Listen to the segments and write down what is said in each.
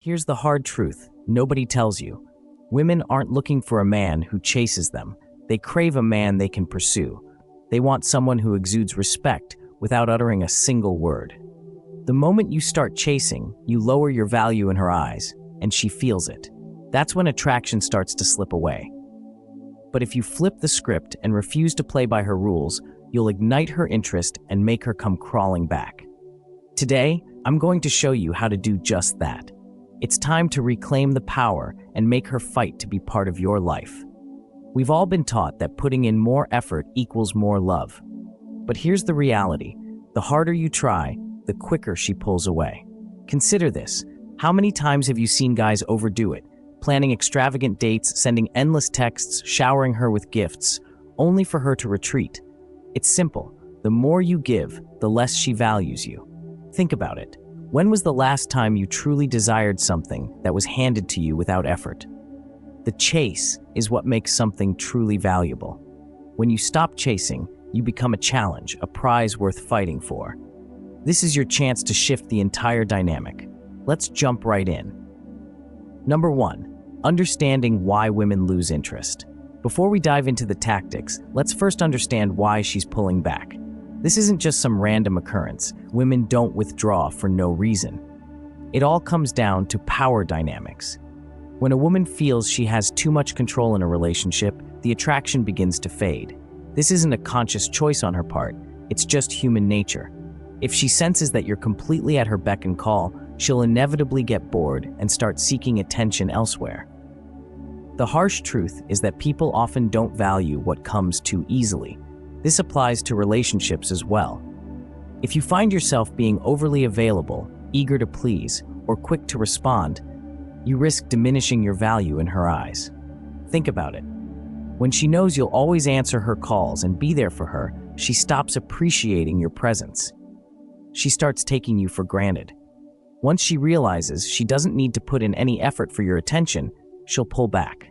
Here's the hard truth nobody tells you. Women aren't looking for a man who chases them. They crave a man they can pursue. They want someone who exudes respect without uttering a single word. The moment you start chasing, you lower your value in her eyes, and she feels it. That's when attraction starts to slip away. But if you flip the script and refuse to play by her rules, you'll ignite her interest and make her come crawling back. Today, I'm going to show you how to do just that. It's time to reclaim the power and make her fight to be part of your life. We've all been taught that putting in more effort equals more love. But here's the reality. The harder you try, the quicker she pulls away. Consider this. How many times have you seen guys overdo it, planning extravagant dates, sending endless texts, showering her with gifts, only for her to retreat? It's simple. The more you give, the less she values you. Think about it. When was the last time you truly desired something that was handed to you without effort? The chase is what makes something truly valuable. When you stop chasing, you become a challenge, a prize worth fighting for. This is your chance to shift the entire dynamic. Let's jump right in. Number 1, understanding why women lose interest. Before we dive into the tactics, let's first understand why she's pulling back. This isn't just some random occurrence. Women don't withdraw for no reason. It all comes down to power dynamics. When a woman feels she has too much control in a relationship, the attraction begins to fade. This isn't a conscious choice on her part, it's just human nature. If she senses that you're completely at her beck and call, she'll inevitably get bored and start seeking attention elsewhere. The harsh truth is that people often don't value what comes too easily. This applies to relationships as well. If you find yourself being overly available, eager to please, or quick to respond, you risk diminishing your value in her eyes. Think about it. When she knows you'll always answer her calls and be there for her, she stops appreciating your presence. She starts taking you for granted. Once she realizes she doesn't need to put in any effort for your attention, she'll pull back.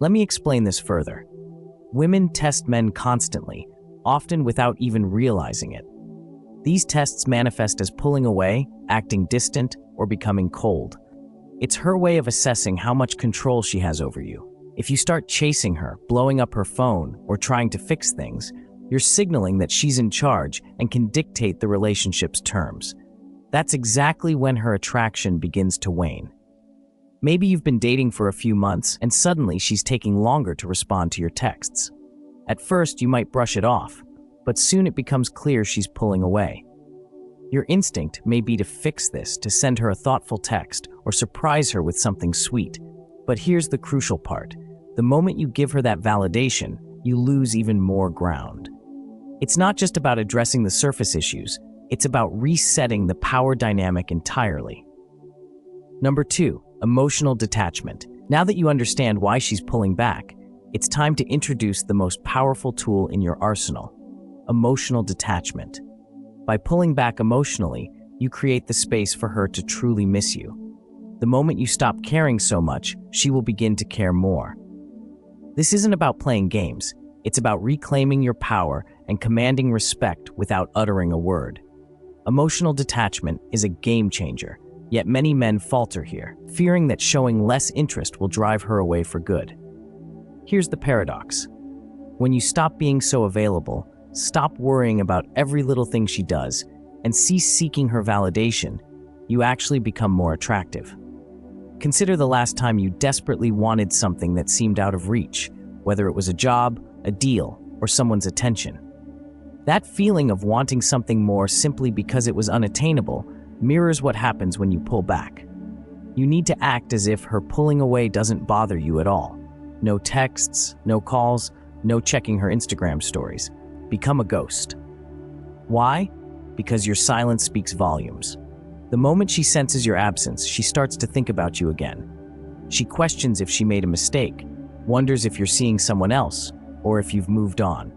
Let me explain this further. Women test men constantly, often without even realizing it. These tests manifest as pulling away, acting distant, or becoming cold. It's her way of assessing how much control she has over you. If you start chasing her, blowing up her phone, or trying to fix things, you're signaling that she's in charge and can dictate the relationship's terms. That's exactly when her attraction begins to wane. Maybe you've been dating for a few months and suddenly she's taking longer to respond to your texts. At first, you might brush it off, but soon it becomes clear she's pulling away. Your instinct may be to fix this, to send her a thoughtful text or surprise her with something sweet. But here's the crucial part. The moment you give her that validation, you lose even more ground. It's not just about addressing the surface issues, it's about resetting the power dynamic entirely. Number 2, emotional detachment. Now that you understand why she's pulling back, it's time to introduce the most powerful tool in your arsenal, emotional detachment. By pulling back emotionally, you create the space for her to truly miss you. The moment you stop caring so much, she will begin to care more. This isn't about playing games, it's about reclaiming your power and commanding respect without uttering a word. Emotional detachment is a game changer. Yet many men falter here, fearing that showing less interest will drive her away for good. Here's the paradox. When you stop being so available, stop worrying about every little thing she does, and cease seeking her validation, you actually become more attractive. Consider the last time you desperately wanted something that seemed out of reach, whether it was a job, a deal, or someone's attention. That feeling of wanting something more simply because it was unattainable mirrors what happens when you pull back. You need to act as if her pulling away doesn't bother you at all. No texts, no calls, no checking her Instagram stories. Become a ghost. Why? Because your silence speaks volumes. The moment she senses your absence, she starts to think about you again. She questions if she made a mistake, wonders if you're seeing someone else, or if you've moved on.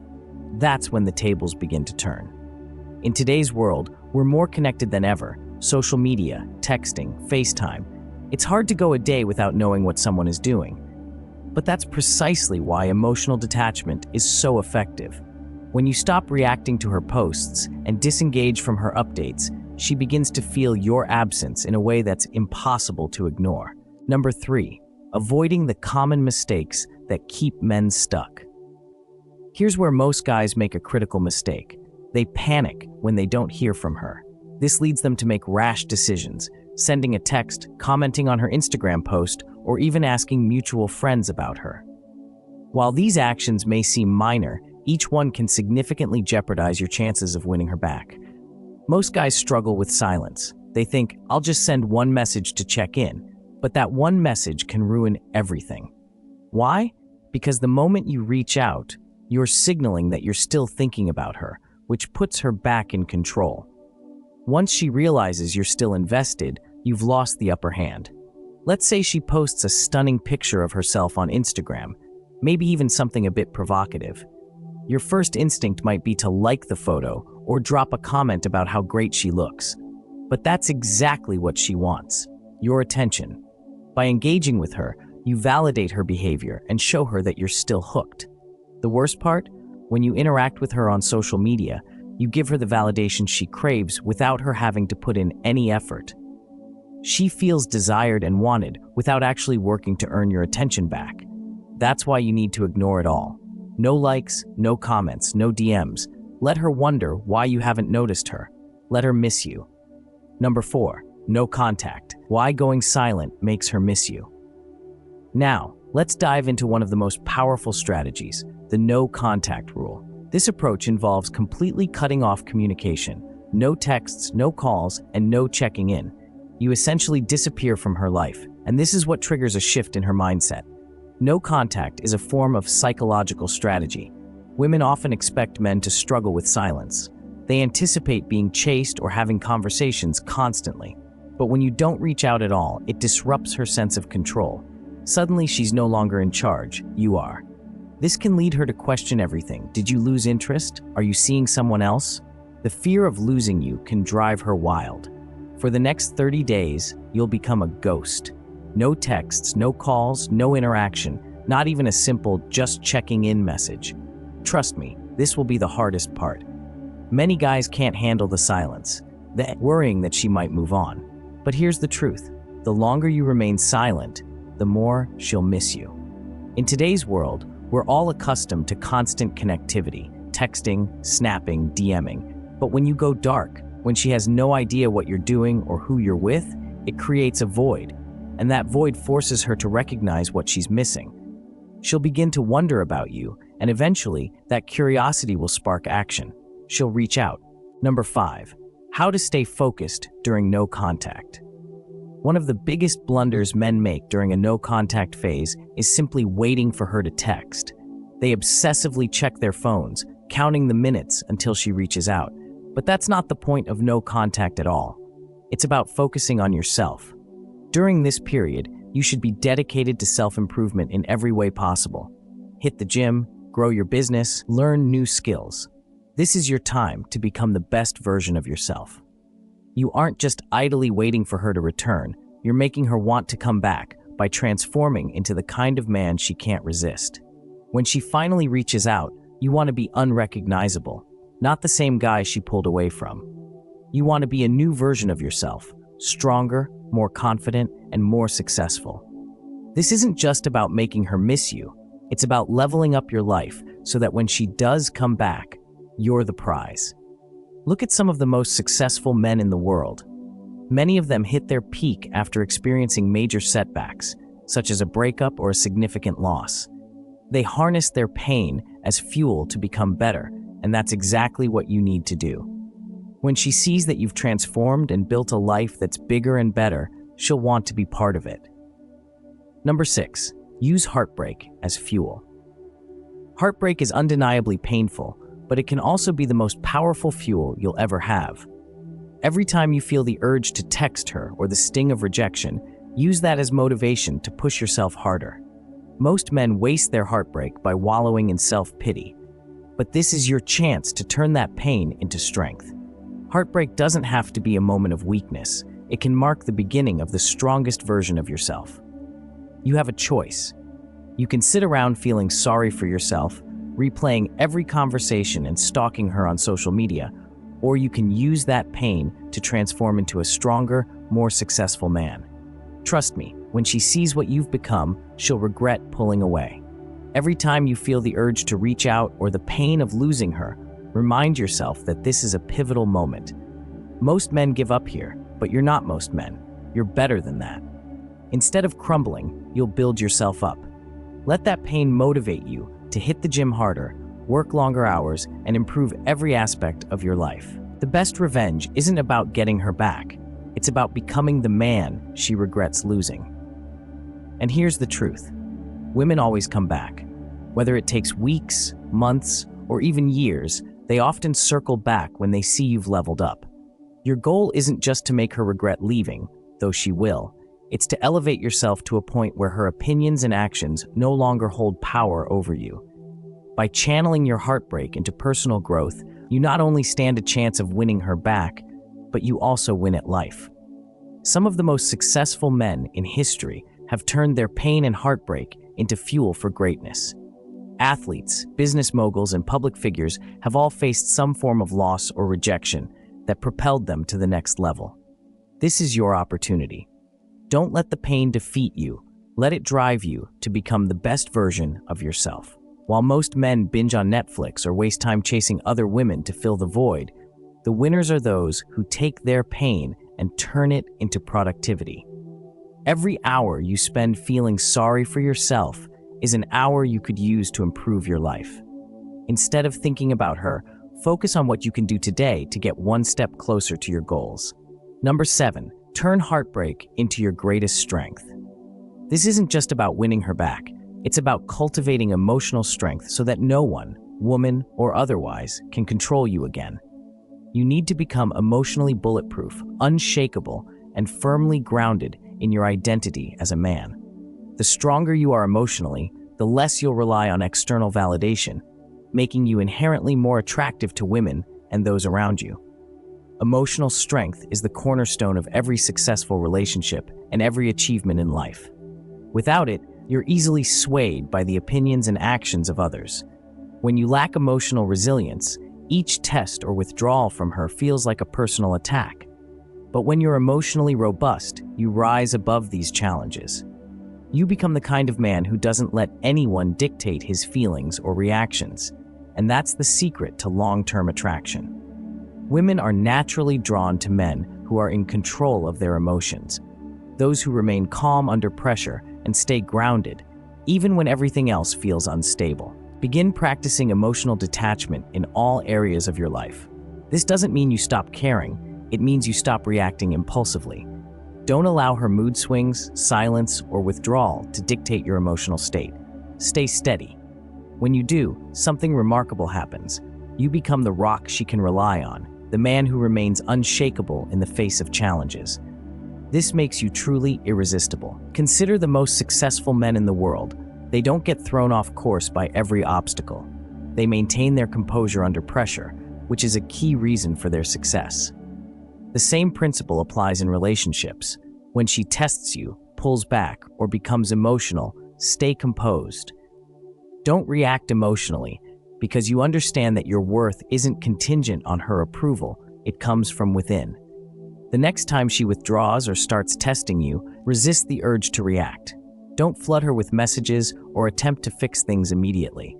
That's when the tables begin to turn. In today's world, we're more connected than ever. Social media, texting, FaceTime. It's hard to go a day without knowing what someone is doing. But that's precisely why emotional detachment is so effective. When you stop reacting to her posts and disengage from her updates, she begins to feel your absence in a way that's impossible to ignore. Number 3, avoiding the common mistakes that keep men stuck. Here's where most guys make a critical mistake. They panic when they don't hear from her. This leads them to make rash decisions, sending a text, commenting on her Instagram post, or even asking mutual friends about her. While these actions may seem minor, each one can significantly jeopardize your chances of winning her back. Most guys struggle with silence. They think, I'll just send one message to check in, but that one message can ruin everything. Why? Because the moment you reach out, you're signaling that you're still thinking about her, which puts her back in control. Once she realizes you're still invested, you've lost the upper hand. Let's say she posts a stunning picture of herself on Instagram, maybe even something a bit provocative. Your first instinct might be to like the photo or drop a comment about how great she looks. But that's exactly what she wants, your attention. By engaging with her, you validate her behavior and show her that you're still hooked. The worst part? When you interact with her on social media, you give her the validation she craves without her having to put in any effort. She feels desired and wanted without actually working to earn your attention back. That's why you need to ignore it all. No likes, no comments, no DMs. Let her wonder why you haven't noticed her. Let her miss you. Number 4, no contact. Why going silent makes her miss you. Now, let's dive into one of the most powerful strategies, the no contact rule. This approach involves completely cutting off communication. No texts, no calls, and no checking in. You essentially disappear from her life, and this is what triggers a shift in her mindset. No contact is a form of psychological strategy. Women often expect men to struggle with silence. They anticipate being chased or having conversations constantly. But when you don't reach out at all, it disrupts her sense of control. Suddenly, she's no longer in charge, you are. This can lead her to question everything. Did you lose interest? Are you seeing someone else? The fear of losing you can drive her wild. For the next 30 days, you'll become a ghost. No texts, no calls, no interaction, not even a simple just checking in message. Trust me, this will be the hardest part. Many guys can't handle the silence. They're worrying that she might move on. But here's the truth. The longer you remain silent, the more she'll miss you. In today's world, we're all accustomed to constant connectivity, texting, snapping, DMing. But when you go dark, when she has no idea what you're doing or who you're with, it creates a void. And that void forces her to recognize what she's missing. She'll begin to wonder about you, and eventually, that curiosity will spark action. She'll reach out. Number 5, how to stay focused during no contact. One of the biggest blunders men make during a no-contact phase is simply waiting for her to text. They obsessively check their phones, counting the minutes until she reaches out. But that's not the point of no contact at all. It's about focusing on yourself. During this period, you should be dedicated to self-improvement in every way possible. Hit the gym, grow your business, learn new skills. This is your time to become the best version of yourself. You aren't just idly waiting for her to return, you're making her want to come back by transforming into the kind of man she can't resist. When she finally reaches out, you want to be unrecognizable, not the same guy she pulled away from. You want to be a new version of yourself, stronger, more confident, and more successful. This isn't just about making her miss you, it's about leveling up your life so that when she does come back, you're the prize. Look at some of the most successful men in the world. Many of them hit their peak after experiencing major setbacks, such as a breakup or a significant loss. They harness their pain as fuel to become better, and that's exactly what you need to do. When she sees that you've transformed and built a life that's bigger and better, she'll want to be part of it. Number 6, use heartbreak as fuel. Heartbreak is undeniably painful, but it can also be the most powerful fuel you'll ever have. Every time you feel the urge to text her or the sting of rejection, use that as motivation to push yourself harder. Most men waste their heartbreak by wallowing in self-pity, but this is your chance to turn that pain into strength. Heartbreak doesn't have to be a moment of weakness. It can mark the beginning of the strongest version of yourself. You have a choice. You can sit around feeling sorry for yourself, replaying every conversation and stalking her on social media, or you can use that pain to transform into a stronger, more successful man. Trust me, when she sees what you've become, she'll regret pulling away. Every time you feel the urge to reach out or the pain of losing her, remind yourself that this is a pivotal moment. Most men give up here, but you're not most men. You're better than that. Instead of crumbling, you'll build yourself up. Let that pain motivate you to hit the gym harder, work longer hours, and improve every aspect of your life. The best revenge isn't about getting her back. It's about becoming the man she regrets losing. And here's the truth. Women always come back. Whether it takes weeks, months, or even years, they often circle back when they see you've leveled up. Your goal isn't just to make her regret leaving, though she will. It's to elevate yourself to a point where her opinions and actions no longer hold power over you. By channeling your heartbreak into personal growth, you not only stand a chance of winning her back, but you also win at life. Some of the most successful men in history have turned their pain and heartbreak into fuel for greatness. Athletes, business moguls, and public figures have all faced some form of loss or rejection that propelled them to the next level. This is your opportunity. Don't let the pain defeat you. Let it drive you to become the best version of yourself. While most men binge on Netflix or waste time chasing other women to fill the void, the winners are those who take their pain and turn it into productivity. Every hour you spend feeling sorry for yourself is an hour you could use to improve your life. Instead of thinking about her, focus on what you can do today to get one step closer to your goals. Number 7, turn heartbreak into your greatest strength. This isn't just about winning her back. It's about cultivating emotional strength so that no one, woman or otherwise, can control you again. You need to become emotionally bulletproof, unshakable, and firmly grounded in your identity as a man. The stronger you are emotionally, the less you'll rely on external validation, making you inherently more attractive to women and those around you. Emotional strength is the cornerstone of every successful relationship and every achievement in life. Without it, you're easily swayed by the opinions and actions of others. When you lack emotional resilience, each test or withdrawal from her feels like a personal attack. But when you're emotionally robust, you rise above these challenges. You become the kind of man who doesn't let anyone dictate his feelings or reactions, and that's the secret to long-term attraction. Women are naturally drawn to men who are in control of their emotions, those who remain calm under pressure and stay grounded, even when everything else feels unstable. Begin practicing emotional detachment in all areas of your life. This doesn't mean you stop caring, it means you stop reacting impulsively. Don't allow her mood swings, silence, or withdrawal to dictate your emotional state. Stay steady. When you do, something remarkable happens. You become the rock she can rely on, the man who remains unshakable in the face of challenges. This makes you truly irresistible. Consider the most successful men in the world. They don't get thrown off course by every obstacle. They maintain their composure under pressure, which is a key reason for their success. The same principle applies in relationships. When she tests you, pulls back, or becomes emotional, stay composed. Don't react emotionally, because you understand that your worth isn't contingent on her approval, it comes from within. The next time she withdraws or starts testing you, resist the urge to react. Don't flood her with messages or attempt to fix things immediately.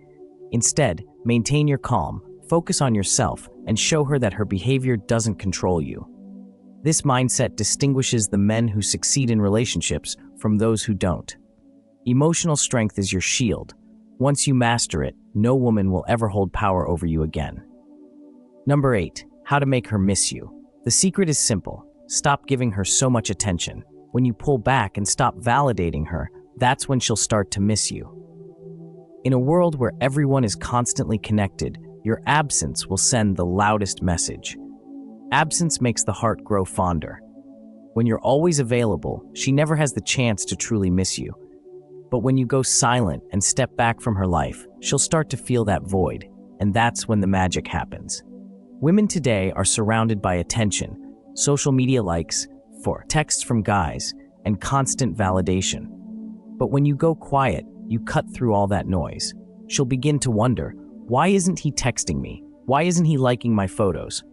Instead, maintain your calm, focus on yourself, and show her that her behavior doesn't control you. This mindset distinguishes the men who succeed in relationships from those who don't. Emotional strength is your shield. Once you master it, no woman will ever hold power over you again. Number 8, how to make her miss you. The secret is simple. Stop giving her so much attention. When you pull back and stop validating her, that's when she'll start to miss you. In a world where everyone is constantly connected, your absence will send the loudest message. Absence makes the heart grow fonder. When you're always available, she never has the chance to truly miss you. But when you go silent and step back from her life, she'll start to feel that void, and that's when the magic happens. Women today are surrounded by attention, social media likes, texts from guys, and constant validation. But when you go quiet, you cut through all that noise. She'll begin to wonder, why isn't he texting me? Why isn't he liking my photos?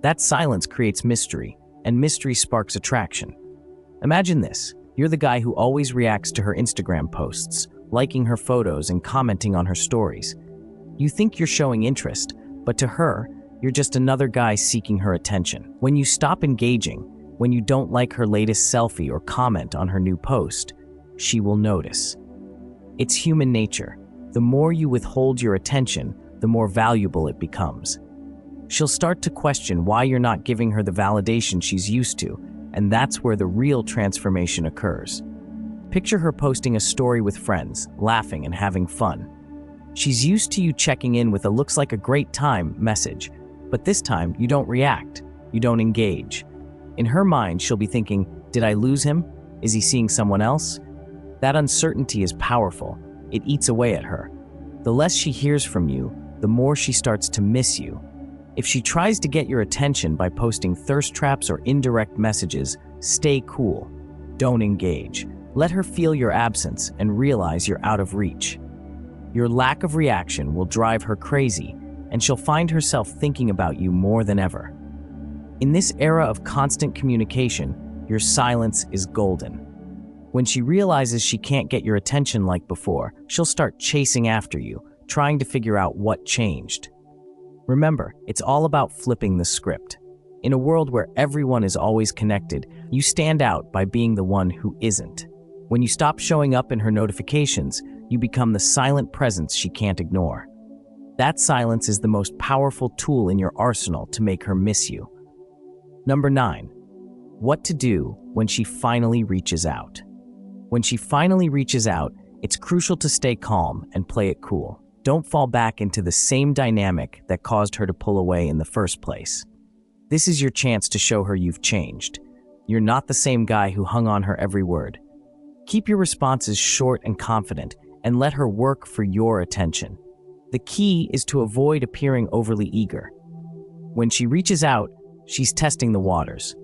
That silence creates mystery, and mystery sparks attraction. Imagine this. You're the guy who always reacts to her Instagram posts, liking her photos and commenting on her stories. You think you're showing interest, but to her, you're just another guy seeking her attention. When you stop engaging, when you don't like her latest selfie or comment on her new post, she will notice. It's human nature. The more you withhold your attention, the more valuable it becomes. She'll start to question why you're not giving her the validation she's used to, and that's where the real transformation occurs. Picture her posting a story with friends, laughing and having fun. She's used to you checking in with a "looks like a great time" message, but this time you don't react, you don't engage. In her mind, she'll be thinking, did I lose him? Is he seeing someone else? That uncertainty is powerful. It eats away at her. The less she hears from you, the more she starts to miss you. If she tries to get your attention by posting thirst traps or indirect messages, stay cool. Don't engage. Let her feel your absence and realize you're out of reach. Your lack of reaction will drive her crazy, and she'll find herself thinking about you more than ever. In this era of constant communication, your silence is golden. When she realizes she can't get your attention like before, she'll start chasing after you, trying to figure out what changed. Remember, it's all about flipping the script. In a world where everyone is always connected, you stand out by being the one who isn't. When you stop showing up in her notifications, you become the silent presence she can't ignore. That silence is the most powerful tool in your arsenal to make her miss you. Number 9. What to do when she finally reaches out. When she finally reaches out, it's crucial to stay calm and play it cool. Don't fall back into the same dynamic that caused her to pull away in the first place. This is your chance to show her you've changed. You're not the same guy who hung on her every word. Keep your responses short and confident, and let her work for your attention. The key is to avoid appearing overly eager. When she reaches out, she's testing the waters.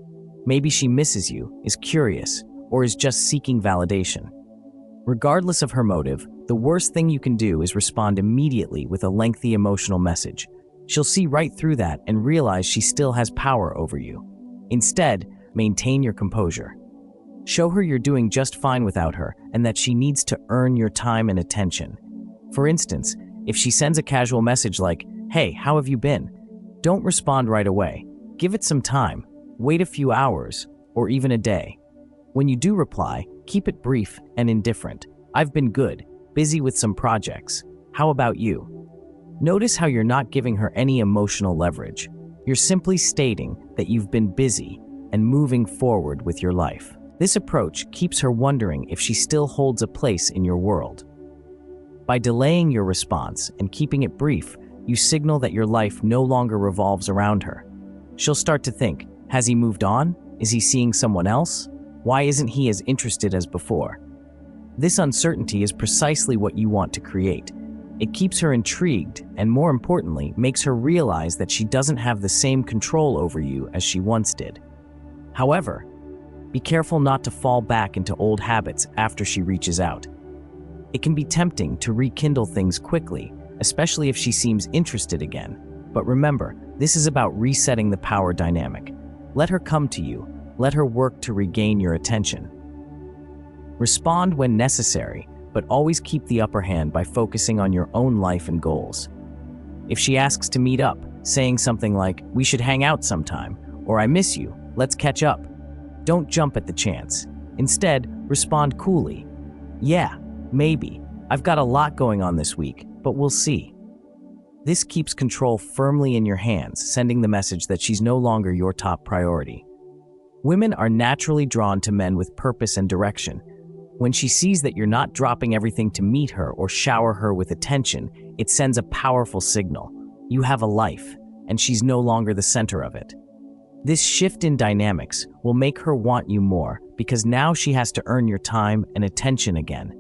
Maybe she misses you, is curious, or is just seeking validation. Regardless of her motive, the worst thing you can do is respond immediately with a lengthy emotional message. She'll see right through that and realize she still has power over you. Instead, maintain your composure. Show her you're doing just fine without her and that she needs to earn your time and attention. For instance, if she sends a casual message like, "Hey, how have you been?" Don't respond right away. Give it some time. Wait a few hours, or even a day. When you do reply, keep it brief and indifferent. "I've been good, busy with some projects. How about you?" Notice how you're not giving her any emotional leverage. You're simply stating that you've been busy and moving forward with your life. This approach keeps her wondering if she still holds a place in your world. By delaying your response and keeping it brief, you signal that your life no longer revolves around her. She'll start to think, has he moved on? Is he seeing someone else? Why isn't he as interested as before? This uncertainty is precisely what you want to create. It keeps her intrigued and, more importantly, makes her realize that she doesn't have the same control over you as she once did. However, be careful not to fall back into old habits after she reaches out. It can be tempting to rekindle things quickly, especially if she seems interested again. But remember, this is about resetting the power dynamic. Let her come to you. Let her work to regain your attention. Respond when necessary, but always keep the upper hand by focusing on your own life and goals. If she asks to meet up, saying something like, "We should hang out sometime," or "I miss you, let's catch up," don't jump at the chance. Instead, respond coolly. "Yeah, maybe. I've got a lot going on this week, but we'll see." This keeps control firmly in your hands, sending the message that she's no longer your top priority. Women are naturally drawn to men with purpose and direction. When she sees that you're not dropping everything to meet her or shower her with attention, it sends a powerful signal. You have a life, and she's no longer the center of it. This shift in dynamics will make her want you more because now she has to earn your time and attention again.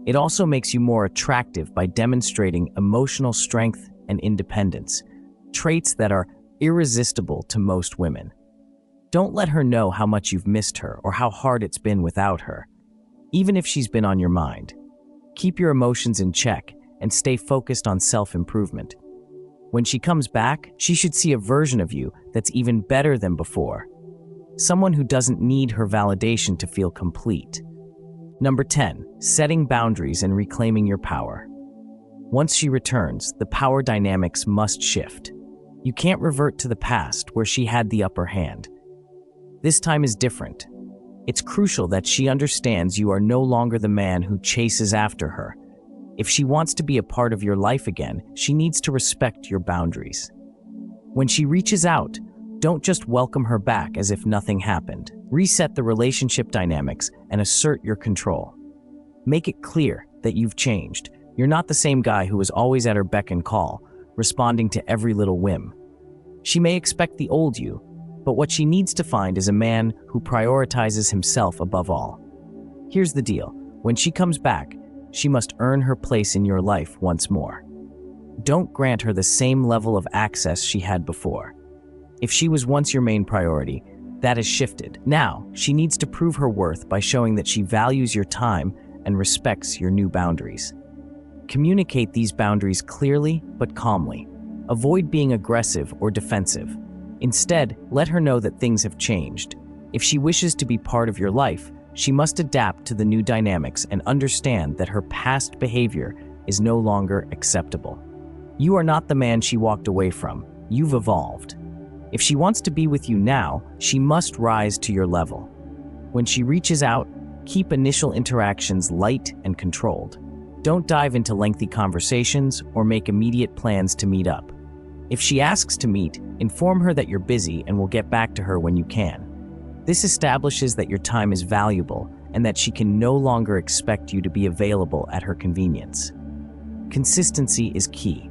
It also makes you more attractive by demonstrating emotional strength and independence, traits that are irresistible to most women. Don't let her know how much you've missed her or how hard it's been without her, even if she's been on your mind. Keep your emotions in check and stay focused on self-improvement. When she comes back, she should see a version of you that's even better than before. Someone who doesn't need her validation to feel complete. Number 10, setting boundaries and reclaiming your power. Once she returns, the power dynamics must shift. You can't revert to the past where she had the upper hand. This time is different. It's crucial that she understands you are no longer the man who chases after her. If she wants to be a part of your life again, she needs to respect your boundaries. When she reaches out, don't just welcome her back as if nothing happened. Reset the relationship dynamics and assert your control. Make it clear that you've changed. You're not the same guy who was always at her beck and call, responding to every little whim. She may expect the old you, but what she needs to find is a man who prioritizes himself above all. Here's the deal. When she comes back, she must earn her place in your life once more. Don't grant her the same level of access she had before. If she was once your main priority, that has shifted. Now, she needs to prove her worth by showing that she values your time and respects your new boundaries. Communicate these boundaries clearly but calmly. Avoid being aggressive or defensive. Instead, let her know that things have changed. If she wishes to be part of your life, she must adapt to the new dynamics and understand that her past behavior is no longer acceptable. You are not the man she walked away from. You've evolved. If she wants to be with you now, she must rise to your level. When she reaches out, keep initial interactions light and controlled. Don't dive into lengthy conversations or make immediate plans to meet up. If she asks to meet, inform her that you're busy and will get back to her when you can. This establishes that your time is valuable and that she can no longer expect you to be available at her convenience. Consistency is key.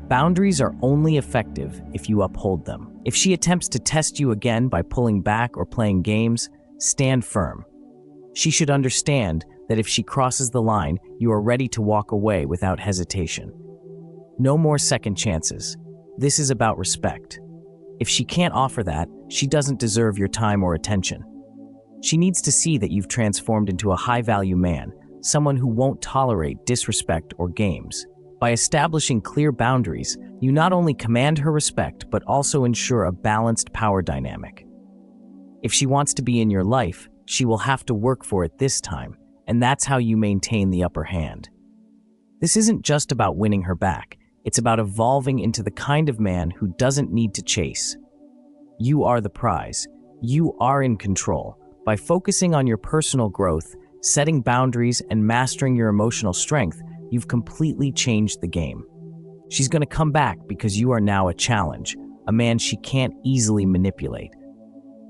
Boundaries are only effective if you uphold them. If she attempts to test you again by pulling back or playing games, stand firm. She should understand that if she crosses the line, you are ready to walk away without hesitation. No more second chances. This is about respect. If she can't offer that, she doesn't deserve your time or attention. She needs to see that you've transformed into a high-value man, someone who won't tolerate disrespect or games. By establishing clear boundaries, you not only command her respect, but also ensure a balanced power dynamic. If she wants to be in your life, she will have to work for it this time, and that's how you maintain the upper hand. This isn't just about winning her back. It's about evolving into the kind of man who doesn't need to chase. You are the prize. You are in control. By focusing on your personal growth, setting boundaries, and mastering your emotional strength, you've completely changed the game. She's going to come back because you are now a challenge, a man she can't easily manipulate.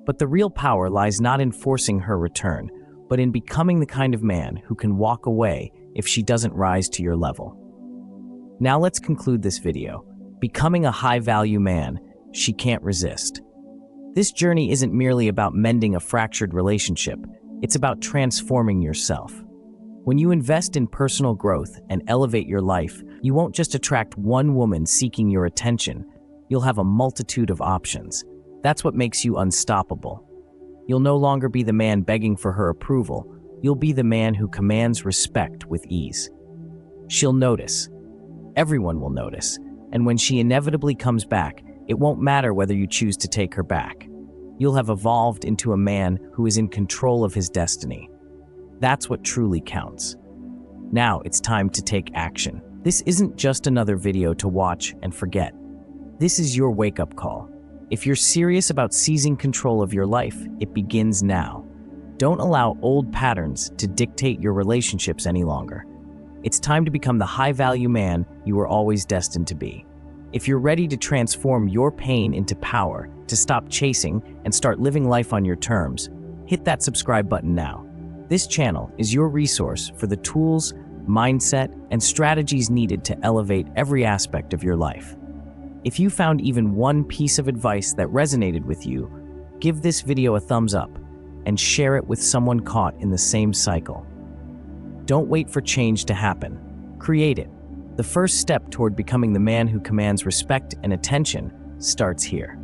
But the real power lies not in forcing her return, but in becoming the kind of man who can walk away if she doesn't rise to your level. Now let's conclude this video. Becoming a high-value man she can't resist. This journey isn't merely about mending a fractured relationship. It's about transforming yourself. When you invest in personal growth and elevate your life, you won't just attract one woman seeking your attention. You'll have a multitude of options. That's what makes you unstoppable. You'll no longer be the man begging for her approval. You'll be the man who commands respect with ease. She'll notice. Everyone will notice. And when she inevitably comes back, it won't matter whether you choose to take her back. You'll have evolved into a man who is in control of his destiny. That's what truly counts. Now it's time to take action. This isn't just another video to watch and forget. This is your wake-up call. If you're serious about seizing control of your life, it begins now. Don't allow old patterns to dictate your relationships any longer. It's time to become the high-value man you were always destined to be. If you're ready to transform your pain into power, to stop chasing and start living life on your terms, hit that subscribe button now. This channel is your resource for the tools, mindset, and strategies needed to elevate every aspect of your life. If you found even one piece of advice that resonated with you, give this video a thumbs up and share it with someone caught in the same cycle. Don't wait for change to happen. Create it. The first step toward becoming the man who commands respect and attention starts here.